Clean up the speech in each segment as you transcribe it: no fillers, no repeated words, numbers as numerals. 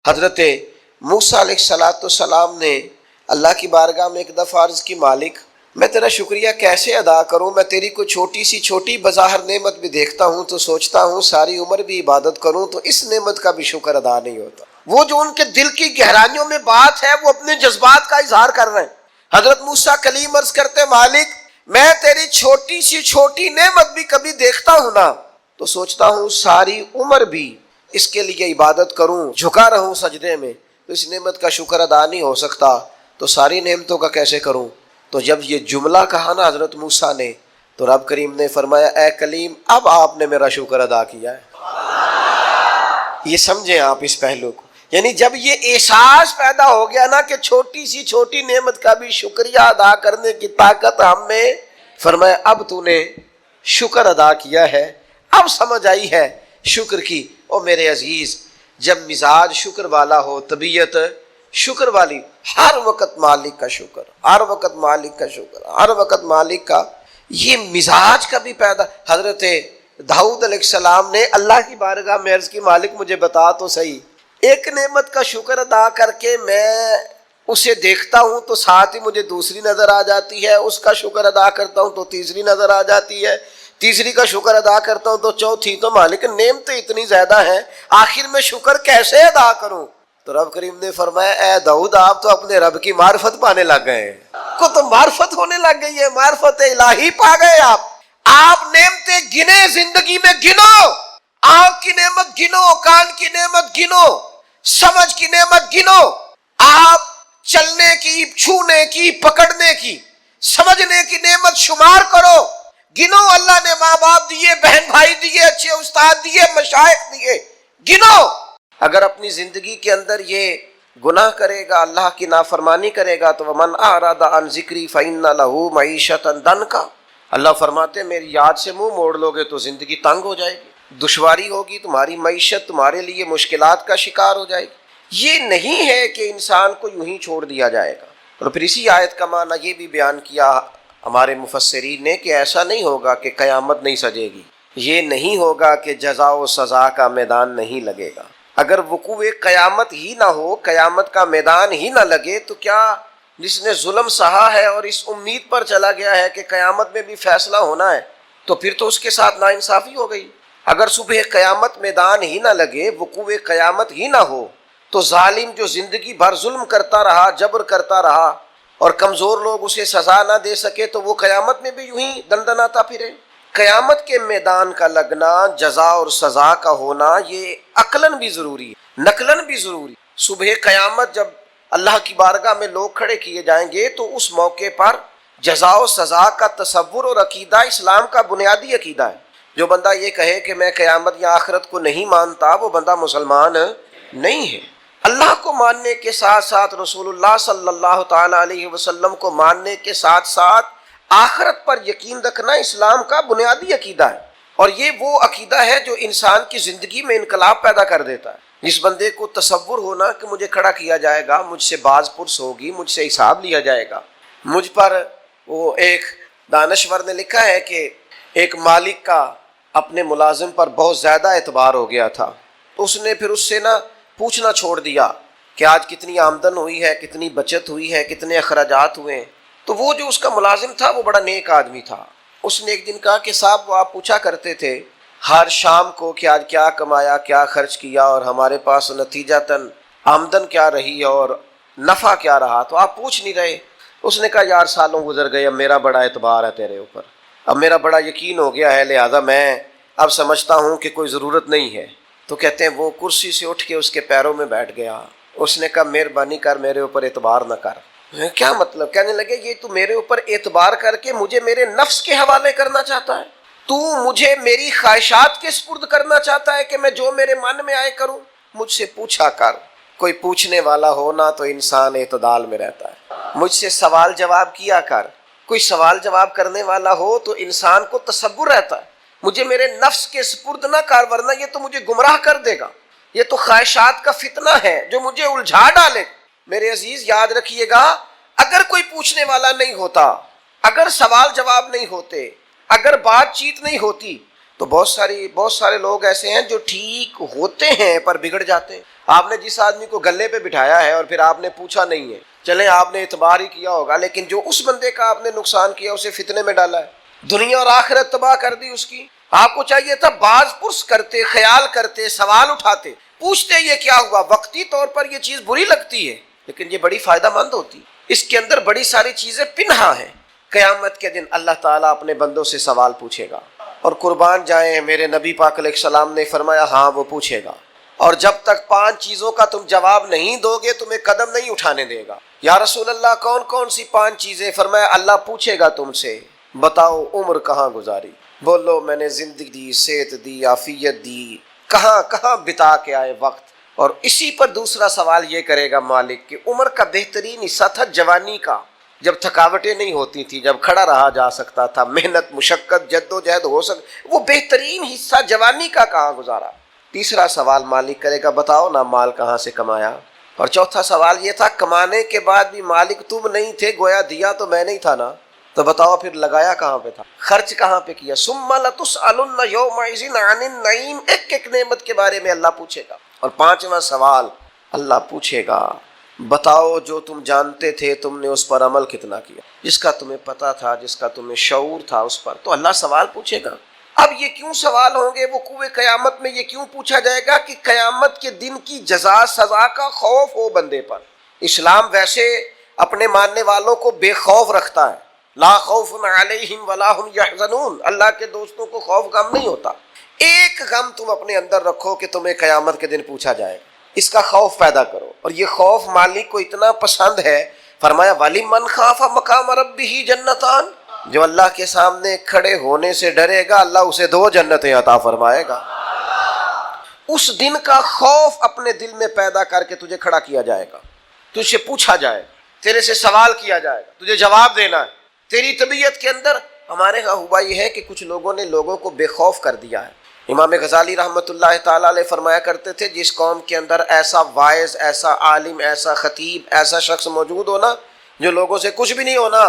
حضرت موسیٰ علیہ السلام نے اللہ کی بارگاہ میں ایک دفعہ عرض کی، مالک میں تیرا شکریہ کیسے ادا کروں، میں تیری کوئی چھوٹی بظاہر نعمت بھی دیکھتا ہوں تو سوچتا ہوں ساری عمر بھی عبادت کروں تو اس نعمت کا بھی شکر ادا نہیں ہوتا۔ وہ جو ان کے دل کی گہرائیوں میں بات ہے وہ اپنے جذبات کا اظہار کر رہے ہیں۔ حضرت موسیٰ کلیم عرض کرتے، مالک میں تیری چھوٹی نعمت بھی کبھی دیکھتا ہوں نا تو سوچتا ہوں ساری عمر بھی اس کے لیے عبادت کروں، جھکا رہوں سجدے میں، تو اس نعمت کا شکر ادا نہیں ہو سکتا تو ساری نعمتوں کا کیسے کروں؟ تو جب یہ جملہ کہا نا حضرت موسیٰ نے تو رب کریم نے فرمایا، اے کلیم اب آپ نے میرا شکر ادا کیا ہے۔ یہ سمجھیں آپ اس پہلو کو، یعنی جب یہ احساس پیدا ہو گیا نا کہ چھوٹی نعمت کا بھی شکریہ ادا کرنے کی طاقت ہم میں، فرمایا اب تو نے شکر ادا کیا ہے، اب سمجھ آئی ہے شکر کی۔ او میرے عزیز، جب مزاج شکر والا ہو، طبیعت شکر والی، ہر وقت مالک کا شکر، ہر وقت مالک کا شکر، ہر وقت مالک کا، یہ مزاج کا بھی پیدا۔ حضرت داؤد علیہ السلام نے اللہ کی بارگاہ میں عرض کی، مالک مجھے بتا تو صحیح، ایک نعمت کا شکر ادا کر کے میں اسے دیکھتا ہوں تو ساتھ ہی مجھے دوسری نظر آ جاتی ہے، اس کا شکر ادا کرتا ہوں تو تیسری نظر آ جاتی ہے، تیسری کا شکر ادا کرتا ہوں تو چوتھی، تو مالک نعمتیں اتنی زیادہ ہیں آخر میں شکر کیسے ادا کروں؟ تو رب کریم نے فرمایا، اے داؤد آپ تو اپنے رب کی معرفت پانے لگ گئے ہیں، کو تو معرفت ہونے لگ گئی ہے، معرفت الہی پا گئے آپ نعمتیں گنے زندگی میں، گنو، آنکھ کی نعمت گنو، کان کی نعمت گنو، سمجھ کی نعمت گنو، آپ چلنے کی، چھونے کی، پکڑنے کی، سمجھنے کی نعمت شمار کرو، گنو، اللہ نے ماں باپ دیے، بہن بھائی دیے، اچھے استاد دیے، مشائخ دیے، گنو۔ اگر اپنی زندگی کے اندر یہ گناہ کرے گا، اللہ کی نافرمانی کرے گا تو وَمَنْ أَعْرَضَ عَنْ ذِكْرِي فَإِنَّ لَهُ مَعِيشَةً ضَنْكًا، اللہ فرماتے ہیں میری یاد سے منہ موڑ لو گے تو زندگی تنگ ہو جائے گی، دشواری ہوگی، تمہاری معیشت تمہارے لیے مشکلات کا شکار ہو جائے گی۔ یہ نہیں ہے کہ انسان کو یوں ہی چھوڑ دیا جائے گا۔ اور پھر اسی آیت کا معنی یہ بھی بیان کیا ہمارے مفسرین نے کہ ایسا نہیں ہوگا کہ قیامت نہیں سجے گی، یہ نہیں ہوگا کہ جزا و سزا کا میدان نہیں لگے گا۔ اگر وقوع قیامت ہی نہ ہو، قیامت کا میدان ہی نہ لگے تو کیا جس نے ظلم سہا ہے اور اس امید پر چلا گیا ہے کہ قیامت میں بھی فیصلہ ہونا ہے تو پھر تو اس کے ساتھ ناانصافی ہو گئی۔ اگر صبح قیامت میدان ہی نہ لگے، وقوع قیامت ہی نہ ہو تو ظالم جو زندگی بھر ظلم کرتا رہا، جبر کرتا رہا اور کمزور لوگ اسے سزا نہ دے سکے تو وہ قیامت میں بھی یوں ہی دندناتا پھرے۔ قیامت کے میدان کا لگنا، جزا اور سزا کا ہونا، یہ عقلاً بھی ضروری ہے، نقلاً بھی ضروری۔ صبح قیامت جب اللہ کی بارگاہ میں لوگ کھڑے کیے جائیں گے تو اس موقع پر جزا و سزا کا تصور اور عقیدہ اسلام کا بنیادی عقیدہ ہے۔ جو بندہ یہ کہے کہ میں قیامت یا آخرت کو نہیں مانتا وہ بندہ مسلمان نہیں ہے۔ اللہ کو ماننے کے ساتھ ساتھ رسول اللہ صلی اللہ تعالی علیہ وسلم کو ماننے کے ساتھ ساتھ آخرت پر یقین رکھنا اسلام کا بنیادی عقیدہ ہے، اور یہ وہ عقیدہ ہے جو انسان کی زندگی میں انقلاب پیدا کر دیتا ہے۔ جس بندے کو تصور ہونا کہ مجھے کھڑا کیا جائے گا، مجھ سے باز پرس ہوگی، مجھ سے حساب لیا جائے گا، مجھ پر، وہ ایک دانشور نے لکھا ہے کہ ایک مالک کا اپنے ملازم پر بہت زیادہ اعتبار ہو گیا تھا تو اس نے پھر اس سے نہ پوچھنا چھوڑ دیا کہ آج کتنی آمدن ہوئی ہے، کتنی بچت ہوئی ہے، کتنے اخراجات ہوئے ہیں۔ تو وہ جو اس کا ملازم تھا وہ بڑا نیک آدمی تھا، اس نے ایک دن کہا کہ صاحب وہ آپ پوچھا کرتے تھے ہر شام کو کہ آج کیا کمایا، کیا خرچ کیا اور ہمارے پاس نتیجتاً آمدن کیا رہی اور نفع کیا رہا، تو آپ پوچھ نہیں رہے۔ اس نے کہا یار سالوں گزر گئے، اب میرا بڑا اعتبار ہے تیرے اوپر، اب میرا بڑا یقین ہو گیا ہے، لہذا میں اب سمجھتا ہوں کہ کوئی ضرورت نہیں ہے۔ تو کہتے ہیں وہ کرسی سے اٹھ کے اس کے پیروں میں بیٹھ گیا۔ اس نے کہا مہربانی کر میرے اوپر اعتبار نہ کر۔ کیا مطلب؟ کہنے لگے یہ تو میرے اوپر اعتبار کر کے مجھے میرے نفس کے حوالے کرنا چاہتا ہے، تو مجھے میری خواہشات کے سپرد کرنا چاہتا ہے کہ میں جو میرے من میں آئے کروں؟ مجھ سے پوچھا کر، کوئی پوچھنے والا ہونا تو انسان اعتدال میں رہتا ہے، مجھ سے سوال جواب کیا کر، کوئی سوال جواب کرنے والا ہو تو انسان کو تصور رہتا ہے، مجھے میرے نفس کے سپرد نہ کر ورنہ یہ تو مجھے گمراہ کر دے گا، یہ تو خواہشات کا فتنہ ہے جو مجھے الجھا ڈالے۔ میرے عزیز یاد رکھیے گا، اگر کوئی پوچھنے والا نہیں ہوتا، اگر سوال جواب نہیں ہوتے، اگر بات چیت نہیں ہوتی تو بہت سارے لوگ ایسے ہیں جو ٹھیک ہوتے ہیں پر بگڑ جاتے ہیں۔ آپ نے جس آدمی کو گلے پہ بٹھایا ہے اور پھر آپ نے پوچھا نہیں ہے، چلیں آپ نے اعتبار ہی کیا ہوگا، لیکن جو اس بندے کا آپ نے نقصان کیا اسے فتنے میں ڈالا ہے، دنیا اور آخرت تباہ کر دی اس کی۔ آپ کو چاہیے تھا باز پرس کرتے، خیال کرتے، سوال اٹھاتے، پوچھتے یہ کیا ہوا۔ وقتی طور پر یہ چیز بری لگتی ہے لیکن یہ بڑی فائدہ مند ہوتی ہے، اس کے اندر بڑی ساری چیزیں پنہا ہیں۔ قیامت کے دن اللہ تعالیٰ اپنے بندوں سے سوال پوچھے گا، اور قربان جائیں میرے نبی پاک علیہ السلام نے فرمایا ہاں وہ پوچھے گا، اور جب تک 5 چیزوں کا تم جواب نہیں دو گے تمہیں قدم نہیں اٹھانے دے گا۔ یا رسول اللہ کون کون سی 5 چیزیں؟ فرمایا اللہ پوچھے گا تم سے، بتاؤ عمر کہاں گزاری، بولو میں نے زندگی دی، صحت دی، عافیت دی، کہاں کہاں بتا کے آئے وقت۔ اور اسی پر دوسرا سوال یہ کرے گا مالک کہ عمر کا بہترین حصہ تھا جوانی کا، جب تھکاوٹیں نہیں ہوتی تھی، جب کھڑا رہا جا سکتا تھا، محنت مشقت جد و جہد ہو وہ بہترین حصہ جوانی کا کہاں گزارا۔ تیسرا سوال مالک کرے گا بتاؤ نا مال کہاں سے کمایا۔ اور چوتھا سوال یہ تھا کمانے کے بعد بھی مالک تم نہیں تھے، گویا دیا تو میں نہیں تھا نا، تو بتاؤ پھر لگایا کہاں پہ تھا، خرچ کہاں پہ کیا۔ ثم لتسألن یومئذ عن النعیم، ایک ایک نعمت کے بارے میں اللہ پوچھے گا۔ اور 5واں سوال اللہ پوچھے گا بتاؤ جو تم جانتے تھے تم نے اس پر عمل کتنا کیا، جس کا تمہیں پتا تھا، جس کا تمہیں شعور تھا اس پر تو اللہ سوال پوچھے گا۔ اب یہ کیوں سوال ہوں گے وقوع قیامت میں؟ یہ کیوں پوچھا جائے گا کہ قیامت کے دن کی جزا سزا کا خوف ہو بندے پر۔ اسلام ویسے اپنے ماننے والوں کو بے خوف رکھتا ہے، لا خوف علیہم ولا ہم یحزنون، اللہ کے دوستوں کو خوف غم نہیں ہوتا۔ ایک غم تم اپنے اندر رکھو کہ تمہیں قیامت کے دن پوچھا جائے گا، اس کا خوف پیدا کرو، اور یہ خوف مالک کو اتنا پسند ہے، فرمایا وَلِمَنْ خَافَ مَقَامَ رَبِّهِ جَنَّتَانِ، جو اللہ کے سامنے کھڑے ہونے سے ڈرے گا اللہ اسے 2 جنتیں عطا فرمائے گا۔ اس دن کا خوف اپنے دل میں پیدا کر کے تجھے کھڑا کیا جائے گا، تجھ سے پوچھا جائے گا، تیرے سے سوال کیا جائے گا، تجھے جواب دینا ہے۔ تیری طبیعت کے اندر ہمارے ہاں ہوا یہ ہے کہ کچھ لوگوں نے لوگوں کو بے خوف کر دیا ہے۔ امام غزالی رحمۃ اللہ تعالیٰ علیہ فرمایا کرتے تھے جس قوم کے اندر ایسا واعظ، ایسا عالم، ایسا خطیب، ایسا شخص موجود ہونا جو لوگوں سے کچھ بھی نہیں ہونا،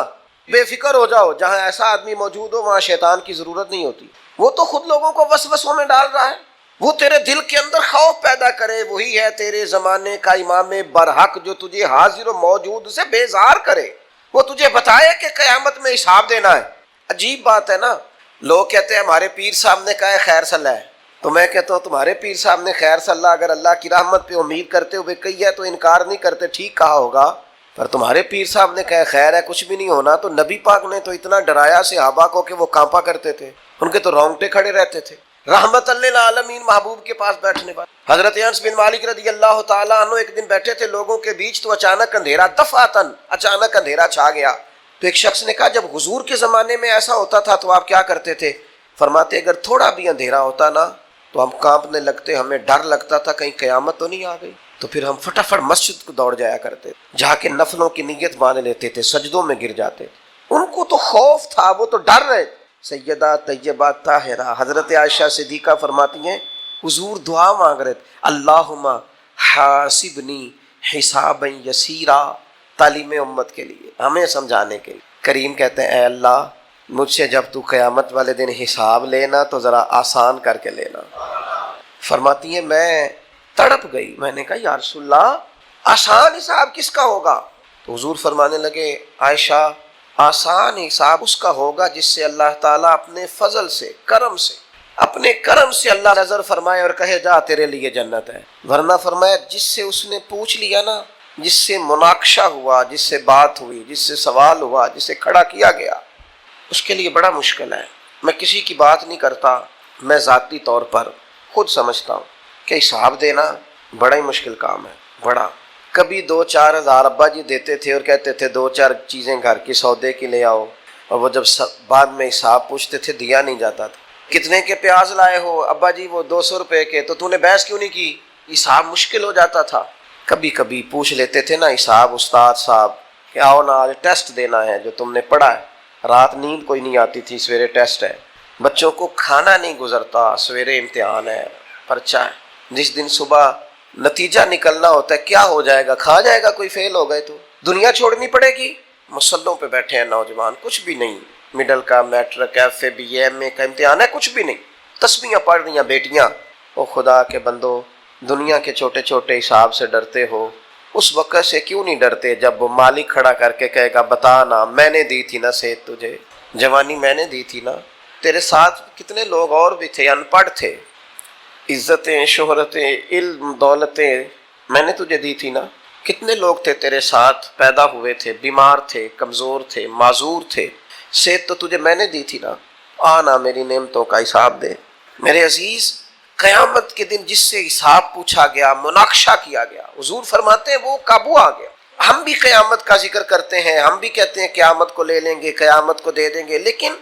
بے فکر ہو جاؤ، جہاں ایسا آدمی موجود ہو وہاں شیطان کی ضرورت نہیں ہوتی، وہ تو خود لوگوں کو وسوسوں میں ڈال رہا ہے۔ وہ تیرے دل کے اندر خوف پیدا کرے، وہی ہے تیرے زمانے کا امام برحق جو تجھے حاضر و موجود سے بیزار کرے، وہ تجھے بتائے کہ قیامت میں حساب دینا ہے۔ عجیب بات ہے نا، لوگ کہتے ہیں ہمارے پیر صاحب نے کہا ہے خیر صلی ہے، تو میں کہتا ہوں تمہارے پیر صاحب نے خیر صلی اللہ اگر اللہ کی رحمت پہ امید کرتے ہوئے کہی ہے تو انکار نہیں کرتے، ٹھیک کہا ہوگا، پر تمہارے پیر صاحب نے کہا خیر ہے کچھ بھی نہیں ہونا، تو نبی پاک نے تو اتنا ڈرایا صحابہ کو کہ وہ کانپا کرتے تھے، ان کے تو رونگٹے کھڑے رہتے تھے۔ رحمت للعالمین محبوب کے پاس بیٹھنے والے حضرت انس بن مالک رضی اللہ تعالیٰ عنہ ایک دن بیٹھے تھے لوگوں کے بیچ، تو اچانک اندھیرا، دفعتاً اچانک اندھیرا چھا گیا۔ تو ایک شخص نے کہا جب حضور کے زمانے میں ایسا ہوتا تھا تو آپ کیا کرتے تھے؟ فرماتے اگر تھوڑا بھی اندھیرا ہوتا نا تو ہم کانپنے لگتے، ہمیں ڈر لگتا تھا کہیں قیامت تو نہیں آ گئی، تو پھر ہم فٹافٹ مسجد کو دوڑ جایا کرتے، جا کے نفلوں کی نیت باندھ لیتے تھے، سجدوں میں گر جاتے۔ ان کو تو خوف تھا، وہ تو ڈر رہے۔ سیدہ طیبہ طاہرہ حضرت عائشہ صدیقہ فرماتی ہیں حضور دعا مانگ رہے تھے، اللہم حاسبنی حسابا یسیرا، تعلیم امت کے لیے، ہمیں سمجھانے کے لیے۔ کریم کہتے ہیں اے اللہ مجھ سے جب تو قیامت والے دن حساب لینا تو ذرا آسان کر کے لینا۔ فرماتی ہیں میں تڑپ گئی، میں نے کہا یا رسول اللہ آسان حساب کس کا ہوگا؟ تو حضور فرمانے لگے عائشہ آسان حساب اس کا ہوگا جس سے اللہ تعالیٰ اپنے فضل سے، کرم سے، اپنے کرم سے اللہ نظر فرمائے اور کہے جا تیرے لیے جنت ہے۔ ورنہ فرمایا جس سے اس نے پوچھ لیا نا، جس سے مناقشہ ہوا، جس سے بات ہوئی، جس سے سوال ہوا، جس سے کھڑا کیا گیا، اس کے لیے بڑا مشکل ہے۔ میں کسی کی بات نہیں کرتا، میں ذاتی طور پر خود سمجھتا ہوں کہ حساب دینا بڑا ہی مشکل کام ہے، بڑا۔ کبھی 2-4 ہزار ابا جی دیتے تھے اور کہتے تھے 2-4 چیزیں گھر کی سودے کی لے آؤ، اور وہ جب بعد میں حساب پوچھتے تھے دیا نہیں جاتا تھا۔ کتنے کے پیاز لائے ہو ابا جی؟ وہ 200 روپے کے، تو نے بحث کیوں نہیں کی؟ حساب مشکل ہو جاتا تھا۔ کبھی کبھی پوچھ لیتے تھے نا حساب استاد صاحب کہ آؤ نا آج ٹیسٹ دینا ہے جو تم نے پڑھا ہے، رات نیند کوئی نہیں آتی تھی، سویرے ٹیسٹ ہے، بچوں کو کھانا نہیں گزرتا، سویرے امتحان ہے، پرچہ ہے، جس دن صبح نتیجہ نکلنا ہوتا ہے کیا ہو جائے گا، کھا جائے گا کوئی فیل ہو گئے تو دنیا چھوڑنی پڑے گی۔ مسلوں پہ بیٹھے ہیں نوجوان، کچھ بھی نہیں، مڈل کا، matric, F A, B A, M A کا امتحان ہے، کچھ بھی نہیں، تسبیحاں پڑھ رہی ہیں بیٹیاں، او خدا کے بندو، دنیا کے چھوٹے چھوٹے حساب سے ڈرتے ہو، اس وقت سے کیوں نہیں ڈرتے جب وہ مالک کھڑا کر کے کہے گا بتا نا، میں نے دی تھی نا صحت تجھے، جوانی میں نے دی تھی نا، تیرے ساتھ کتنے لوگ اور بھی تھے، ان پڑھ تھے، عزتیں، شہرتیں، علم، دولتیں میں نے تجھے دی تھی نا، کتنے لوگ تھے تیرے ساتھ پیدا ہوئے تھے، بیمار تھے، کمزور تھے، معذور تھے، صحت تو تجھے میں نے دی تھی نا، آنا میری نعمتوں کا حساب دے۔ میرے عزیز، قیامت کے دن جس سے حساب پوچھا گیا، مناقشہ کیا گیا، حضور فرماتے ہیں وہ قابو آ گیا۔ ہم بھی قیامت کا ذکر کرتے ہیں، ہم بھی کہتے ہیں قیامت کو لے لیں گے، قیامت کو دے دیں گے، لیکن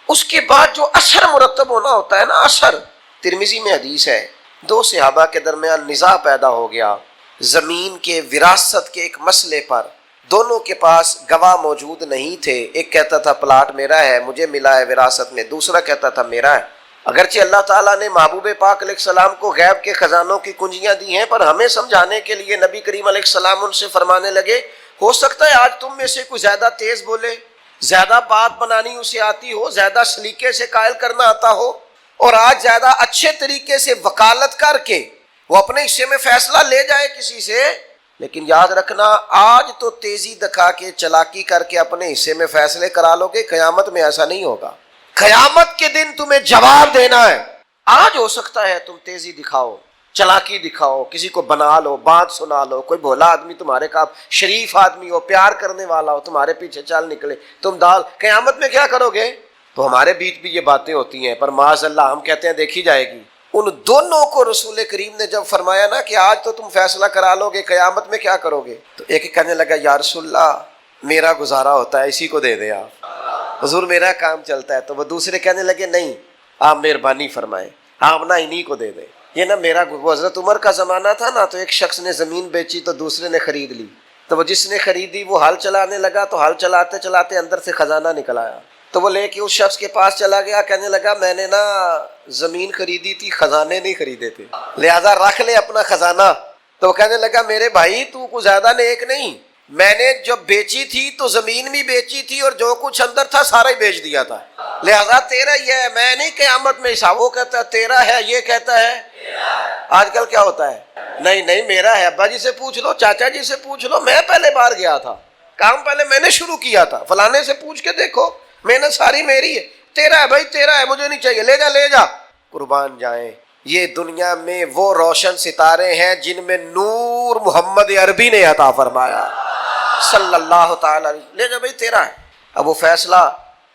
اس کے بعد جو اثر مرتب ہونا ہوتا ہے نا، اثر، ترمذی میں حدیث ہے، دو صحابہ کے درمیان نزاع پیدا ہو گیا زمین کے وراثت کے ایک مسئلے پر، دونوں کے پاس گواہ موجود نہیں تھے، ایک کہتا تھا پلاٹ میرا ہے، مجھے ملا ہے وراثت میں، دوسرا کہتا تھا میرا ہے۔ اگرچہ اللہ تعالیٰ نے محبوب پاک علیہ السلام کو غیب کے خزانوں کی کنجیاں دی ہیں، پر ہمیں سمجھانے کے لیے نبی کریم علیہ السلام ان سے فرمانے لگے، ہو سکتا ہے آج تم میں سے کوئی زیادہ تیز بولے، زیادہ بات بنانی اسے آتی ہو، زیادہ سلیقے سے قائل کرنا آتا ہو، اور آج زیادہ اچھے طریقے سے وکالت کر کے وہ اپنے حصے میں فیصلہ لے جائے کسی سے، لیکن یاد رکھنا آج تو تیزی دکھا کے، چلاکی کر کے اپنے حصے میں فیصلے کرا لو گے، قیامت میں ایسا نہیں ہوگا۔ قیامت کے دن تمہیں جواب دینا ہے۔ آج ہو سکتا ہے تم تیزی دکھاؤ، چلاکی دکھاؤ، کسی کو بنا لو، بات سنا لو، کوئی بھولا آدمی تمہارے کا شریف آدمی ہو، پیار کرنے والا ہو، تمہارے پیچھے چل نکلے، تم دال، قیامت میں کیا کرو گے؟ تو ہمارے بیچ بھی یہ باتیں ہوتی ہیں، پر معاذ اللہ ہم کہتے ہیں دیکھی جائے گی۔ ان دونوں کو رسول کریم نے جب فرمایا نا کہ آج تو تم فیصلہ کرا لو گے، قیامت میں کیا کرو گے، تو ایک کہنے لگا یا رسول اللہ میرا گزارا ہوتا ہے، اسی کو دے دے آپ، حضور میرا کام چلتا ہے۔ تو وہ دوسرے کہنے لگے نہیں، آپ مہربانی فرمائیں، آپ نا انہی کو دے دیں، یہ نا میرا، وہ حضرت عمر کا زمانہ تھا نا، تو ایک شخص نے زمین بیچی تو دوسرے نے خرید لی، تو وہ جس نے خریدی وہ ہل چلانے لگا، تو ہل چلاتے چلاتے اندر سے خزانہ نکل آیا، تو وہ لے کے اس شخص کے پاس چلا گیا، کہنے لگا میں نے نا زمین خریدی تھی، خزانے نہیں خریدے تھے، لہذا رکھ لے اپنا خزانہ۔ تو وہ کہنے لگا میرے بھائی تو کو زیادہ نیک نہیں، میں نے جب بیچی تھی تو زمین بھی بیچی تھی اور جو کچھ اندر تھا سارا ہی بیچ دیا تھا، لہذا تیرا ہی ہے، میں نہیں قیامت میں حساب۔ وہ کہتا ہے تیرا ہے، یہ کہتا ہے آج کل کیا ہوتا ہے، نہیں نہیں میرا ہے، ابا جی سے پوچھ لو، چاچا جی سے پوچھ لو، میں پہلے بار گیا تھا، کام پہلے میں نے شروع کیا تھا، فلانے سے پوچھ کے دیکھو، محنت ساری میری ہے، تیرا ہے بھائی تیرا ہے، مجھے نہیں چاہیے، لے جا لے جا۔ قربان جائیں، یہ دنیا میں وہ روشن ستارے ہیں جن میں نور محمد عربی نے عطا فرمایا صلی اللہ تعالی علیہ، لے جا بھائی تیرا ہے۔ اب وہ فیصلہ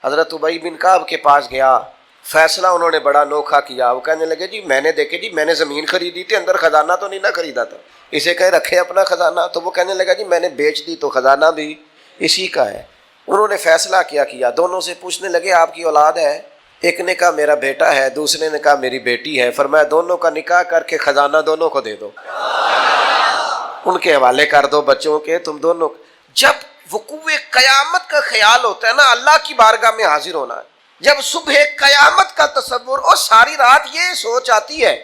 حضرت ابی بن کعب کے پاس گیا، فیصلہ انہوں نے بڑا انوکھا کیا، وہ کہنے لگے جی میں نے دیکھے جی میں نے زمین خریدی تھی، اندر خزانہ تو نہیں نہ خریدا تھا، اسے کہے رکھے اپنا خزانہ، تو وہ کہنے لگا جی میں نے بیچ دی تو خزانہ بھی اسی کا ہے۔ انہوں نے فیصلہ کیا، دونوں سے پوچھنے لگے آپ کی اولاد ہے؟ ایک نے کہا میرا بیٹا ہے، دوسرے نے کہا میری بیٹی ہے، فرمایا دونوں کا نکاح کر کے خزانہ دونوں کو دے دو، ان کے حوالے کر دو بچوں کے، تم دونوں۔ جب وقوع قیامت کا خیال ہوتا ہے نا، اللہ کی بارگاہ میں حاضر ہونا ہے، جب صبح قیامت کا تصور، اور ساری رات یہ سوچ آتی ہے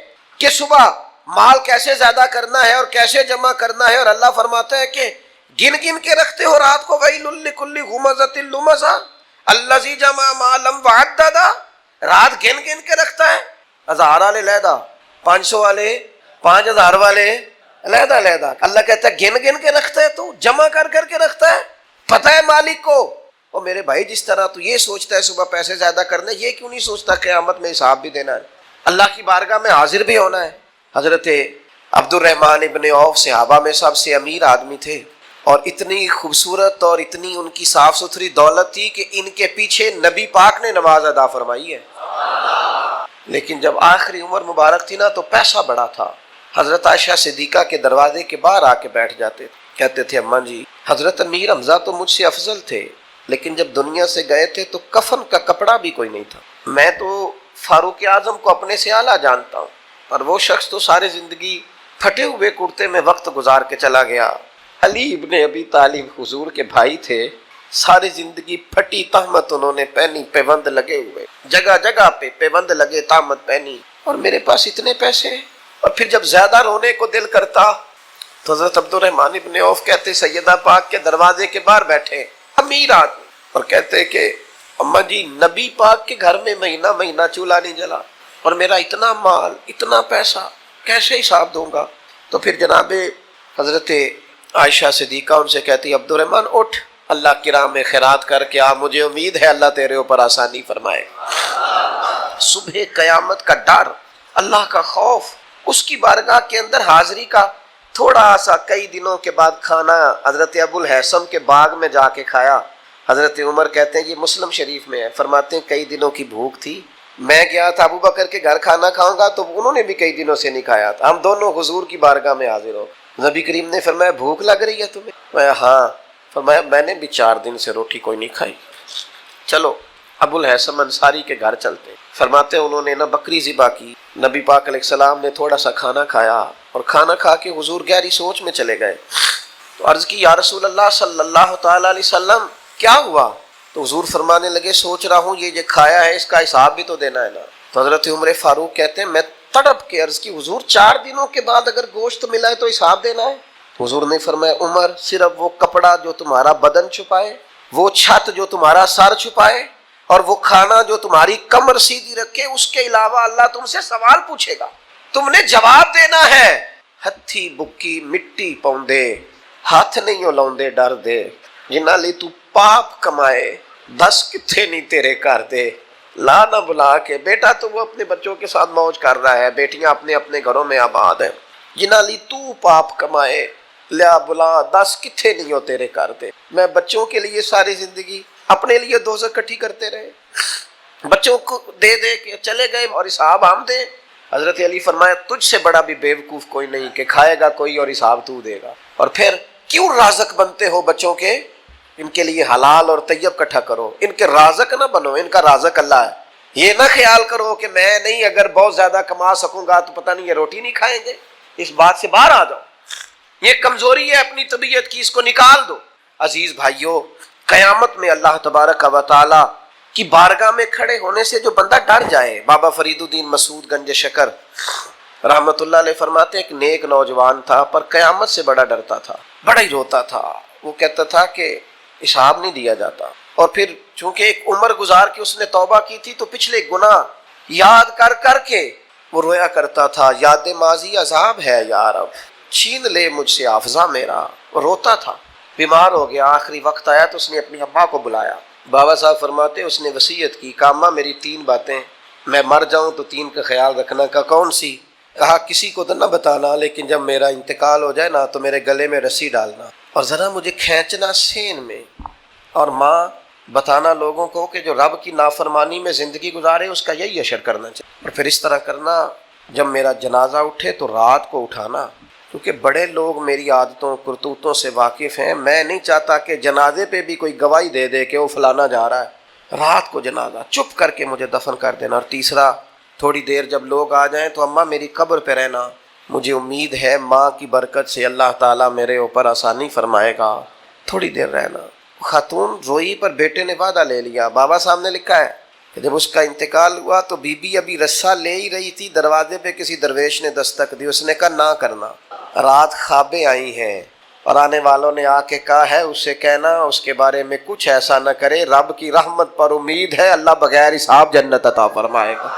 کہ صبح مال کیسے زیادہ کرنا ہے اور کیسے جمع کرنا ہے، اور اللہ فرماتا ہے کہ گن گن کے رکھتے ہو رات کو، ویل لکل ہمزۃ لمزہ الذی جمع مالا وعددہ، رات گن گن کے رکھتا ہے، 1000 والے علیحدہ، 500 والے، 5000 والے علیحدہ علیحدہ، اللہ کہتا ہے گن گن کے رکھتا ہے، تو جمع کر کر کے رکھتا ہے، پتہ ہے مالک کو۔ اور میرے بھائی جس طرح تو یہ سوچتا ہے صبح پیسے زیادہ کرنے، یہ کیوں نہیں سوچتا قیامت میں حساب بھی دینا ہے، اللہ کی بارگاہ میں حاضر بھی ہونا ہے۔ حضرت عبد الرحمن ابن عوف صحابہ میں سب سے امیر آدمی تھے، اور اتنی خوبصورت اور اتنی ان کی صاف ستھری دولت تھی کہ ان کے پیچھے نبی پاک نے نماز ادا فرمائی ہے، لیکن جب آخری عمر مبارک تھی نا تو پیسہ بڑا تھا، حضرت عائشہ صدیقہ کے دروازے کے باہر آ کے بیٹھ جاتے تھے، کہتے تھے اماں جی حضرت امیر حمزہ تو مجھ سے افضل تھے، لیکن جب دنیا سے گئے تھے تو کفن کا کپڑا بھی کوئی نہیں تھا، میں تو فاروق اعظم کو اپنے سے اعلیٰ جانتا ہوں، اور وہ شخص تو ساری زندگی پھٹے ہوئے کرتے میں وقت گزار کے چلا گیا۔ علی ابن ابی طالب حضور کے بھائی تھے، ساری زندگی پھٹی تہمت انہوں نے پہنی، پیوند لگے ہوئے، جگہ جگہ پہ پیوند لگے، تہمت پہنی، اور میرے پاس اتنے پیسے۔ اور پھر جب زیادہ رونے کو دل کرتا تو حضرت عبد الرحمن ابن عوف کہتے سیدہ پاک کے دروازے کے باہر بیٹھے امیر آدمی، اور کہتے کہ اماں جی نبی پاک کے گھر میں مہینہ مہینہ چولہا نہیں جلا، اور میرا اتنا مال، اتنا پیسہ کیسے حساب دوں گا؟ تو پھر جناب حضرت عائشہ صدیقہ ان سے کہتی عبد الرحمن اٹھ، اللہ کی راہ میں خیرات کر کے آ، مجھے امید ہے اللہ تیرے اوپر آسانی فرمائے۔ صبح قیامت کا ڈر، اللہ کا خوف، اس کی بارگاہ کے اندر حاضری کا تھوڑا سا کئی دنوں کے بعد کھانا حضرت ابو الحیثم کے باغ میں جا کے کھایا۔ حضرت عمر کہتے ہیں یہ مسلم شریف میں ہے، فرماتے ہیں کئی دنوں کی بھوک تھی، میں گیا تھا ابو بکر کے گھر کھانا کھاؤں گا تو انہوں نے بھی کئی دنوں سے نہیں کھایا تھا، ہم دونوں حضور کی بارگاہ میں حاضر ہو۔ نبی کریم نے فرمایا بھوک لگ رہی ہے تمہیں؟ میں ہاں۔ فرمایا میں نے بھی 4 دن سے روٹی کوئی نہیں کھائی، چلو ابو الحیثم انصاری کے گھر چلتے ہیں۔ فرماتے ہیں انہوں نے بکری ذبح کی، نبی پاک علیہ السلام نے تھوڑا سا کھانا کھایا اور کھانا کھا کے حضور گہری سوچ میں چلے گئے۔ تو عرض کی یا رسول اللہ صلی اللہ تعالی علیہ وسلم کیا ہوا؟ تو حضور فرمانے لگے سوچ رہا ہوں یہ جو کھایا ہے اس کا حساب بھی تو دینا ہے نا۔ تو حضرت عمر فاروق کہتے ہیں میں تڑپ کے عرض کی حضور 4 دنوں کے بعد اگر گوشت ملا ہے تو حساب دینا ہے؟ تو حضور نے فرمایا عمر صرف وہ کپڑا جو تمہارا بدن چھپائے، وہ چھت جو تمہارا سر چھپائے، اور وہ کھانا جو تمہاری کمر سیدھی رکھے، اس کے علاوہ اللہ تم سے سوال پوچھے گا، تم نے جواب دینا ہے۔ ہتھی بکی مٹی پوندے، ہاتھ نہیں اولاؤندے ڈر دے، جنہاں لی تو پاپ کمائے، 10 کتھے نہیں تیرے کر دے۔ لا نہ بلا کے بیٹا تو وہ اپنے بچوں کے ساتھ موج کر رہا ہے، بیٹیاں اپنے اپنے گھروں میں آباد ہیں، جنہاں لی تو پاپ کمائے، لیا بلا 10 کتھے نہیں ہو تیرے کر دے۔ میں بچوں کے لیے ساری زندگی اپنے لیے دوزخ کٹھی کرتے رہے، بچوں کو دے دے کے چلے گئے اور حساب ہم دیں۔ حضرت علی فرمایا تجھ سے بڑا بھی بیوقوف کوئی نہیں کہ کھائے گا کوئی اور حساب تو دے گا، اور پھر کیوں رازق بنتے ہو بچوں کے؟ ان کے لیے حلال اور طیب کٹھا کرو، ان کے رازق نہ بنو، ان کا رازق اللہ ہے۔ یہ نہ خیال کرو کہ میں نہیں اگر بہت زیادہ کما سکوں گا تو پتہ نہیں یہ روٹی نہیں کھائیں گے، اس بات سے باہر آ جاؤ، یہ کمزوری ہے اپنی طبیعت کی، اس کو نکال دو۔ عزیز بھائیو، قیامت میں اللہ تبارک و تعالی کی بارگاہ میں کھڑے ہونے سے جو بندہ ڈر جائے، بابا فرید الدین مسعود گنج شکر رحمت اللہ علیہ فرماتے ایک نیک نوجوان تھا پر قیامت سے بڑا ڈرتا تھا، بڑا ہی روتا تھا، وہ کہتا تھا کہ حساب نہیں دیا جاتا، اور پھر چونکہ ایک عمر گزار کے اس نے توبہ کی تھی تو پچھلے گناہ یاد کر کر کے وہ رویا کرتا تھا، یاد ماضی عذاب ہے یا رب، چھین لے مجھ سے حافظہ میرا۔ وہ روتا تھا، بیمار ہو گیا، آخری وقت آیا تو اس نے اپنی اماں کو بلایا۔ بابا صاحب فرماتے اس نے وصیت کی، کہا اماں میری 3 باتیں، میں مر جاؤں تو 3 کا خیال رکھنا۔ کہا کون سی؟ کہا کسی کو تو نہ بتانا، لیکن جب میرا انتقال ہو جائے نا تو میرے گلے میں رسی ڈالنا اور ذرا مجھے کھینچنا سین میں، اور ماں بتانا لوگوں کو کہ جو رب کی نافرمانی میں زندگی گزارے اس کا یہی اشر کرنا چاہیے، اور پھر اس طرح کرنا جب میرا جنازہ اٹھے تو رات کو اٹھانا، کیونکہ بڑے لوگ میری عادتوں کرتوتوں سے واقف ہیں، میں نہیں چاہتا کہ جنازے پہ بھی کوئی گواہی دے دے کہ وہ فلانا جا رہا ہے، رات کو جنازہ چپ کر کے مجھے دفن کر دینا۔ اور تیسرا، تھوڑی دیر جب لوگ آ جائیں تو اماں میری قبر پہ رہنا، مجھے امید ہے ماں کی برکت سے اللہ تعالیٰ میرے اوپر آسانی فرمائے گا، تھوڑی دیر رہنا۔ خاتون روئی پر بیٹے نے وعدہ لے لیا، بابا صاحب نے لکھا ہے کہ جب اس کا انتقال ہوا تو بی بی ابھی رسہ لے ہی رہی تھی، دروازے پہ کسی درویش نے دستک دی، اس نے کہا نہ کرنا، رات خوابیں آئی ہیں اور آنے والوں نے آ کے کہا ہے اس سے کہنا اس کے بارے میں کچھ ایسا نہ کرے، رب کی رحمت پر امید ہے، اللہ بغیر حساب جنت عطا فرمائے گا۔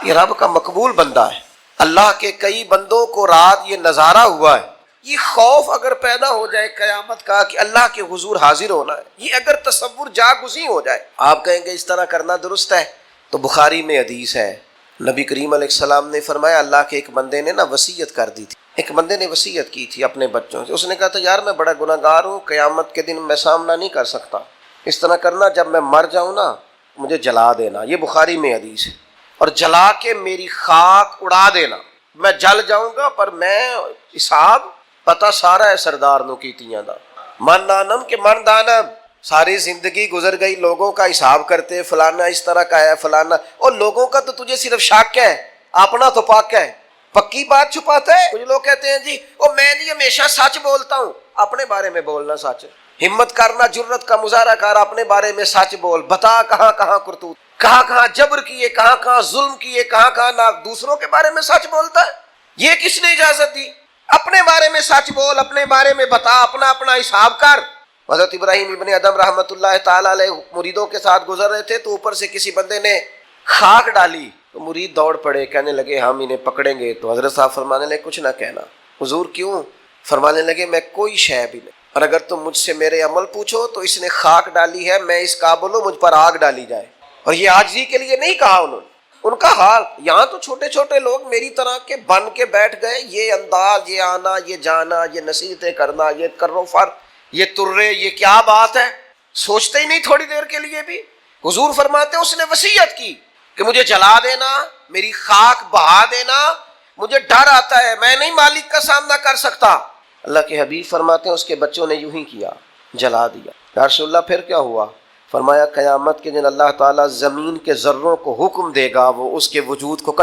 یہ رب کا مقبول بندہ ہے، اللہ کے کئی بندوں کو رات یہ نظارہ ہوا ہے۔ یہ خوف اگر پیدا ہو جائے قیامت کا کہ اللہ کے حضور حاضر ہونا ہے، یہ اگر تصور جاگزیں ہو جائے، آپ کہیں گے اس طرح کرنا درست ہے، تو بخاری میں حدیث ہے، نبی کریم علیہ السلام نے فرمایا اللہ کے ایک بندے نے نا وصیت کر دی تھی، ایک بندے نے وصیت کی تھی اپنے بچوں سے، اس نے کہا تھا یار میں بڑا گناہ گار ہوں، قیامت کے دن میں سامنا نہیں کر سکتا، اس طرح کرنا جب میں مر جاؤں نا مجھے جلا دینا، یہ بخاری میں حدیث ہے، اور جلا کے میری خاک اڑا دینا، میں جل جاؤں گا پر میں حساب پتہ سارا ہے سردار نو کیتیاں دا، من نانم کے من دانم، ساری زندگی گزر گئی لوگوں کا حساب کرتے، فلانا اس طرح کا ہے فلانا، اور لوگوں کا تو تجھے صرف شک ہے، اپنا تو پاک ہے، پکی بات چھپاتا ہے۔ کچھ لوگ کہتے ہیں جی میں جی ہمیشہ سچ بولتا ہوں، اپنے بارے میں بولنا سچ، ہمت کرنا جرت کا مظاہرہ کر، اپنے بارے میں سچ بول، بتا کہاں کہاں کرتوت، کہاں کہاں جبر کیے، کہاں کہاں ظلم کیے، کہاں کہاں نہ دوسروں کے بارے میں سچ بولتا ہے، یہ کس نے اجازت دی؟ اپنے بارے میں سچ بول، اپنے بارے میں بتا، اپنا اپنا حساب کر۔ حضرت ابراہیم ابن ادم رحمۃ اللہ تعالی علیہ مریدوں کے ساتھ گزر رہے تھے تو اوپر سے کسی بندے نے خاک ڈالی، تو مرید دوڑ پڑے، کہنے لگے ہم انہیں پکڑیں گے. تو حضرت صاحب فرمانے لگے کچھ نہ کہنا. حضور کیوں؟ فرمانے لگے میں کوئی شے بھی نہیں، اور اگر تم مجھ سے میرے عمل پوچھو تو اس نے خاک ڈالی ہے، میں اس قابل ہوں مجھ پر آگ ڈالی جائے. اور یہ عاجزی کے لیے نہیں کہا انہوں نے. ان کا حال یہاں تو چھوٹے چھوٹے لوگ میری طرح کے بن کے بیٹھ گئے، یہ انداز، یہ آنا، یہ جانا، یہ نصیحتیں کرنا، یہ کرو فر، یہ ترے، یہ کیا بات ہے، سوچتے ہی نہیں تھوڑی دیر کے لیے بھی. حضور فرماتے اس نے وصیت کی کہ مجھے جلا دینا، میری خاک بہا دینا، مجھے ڈر آتا ہے، میں نہیں مالک کا سامنا کر سکتا. اللہ کے حبیب فرماتے ہیں اس کے بچوں نے یوں ہی کیا، جلا دیا. یا رسول اللہ پھر کیا ہوا؟ فرمایا قیامت کے دن اللہ تعالیٰ زمین کے ذروں کو حکم دے گا وہ اس کے وجود کو کٹ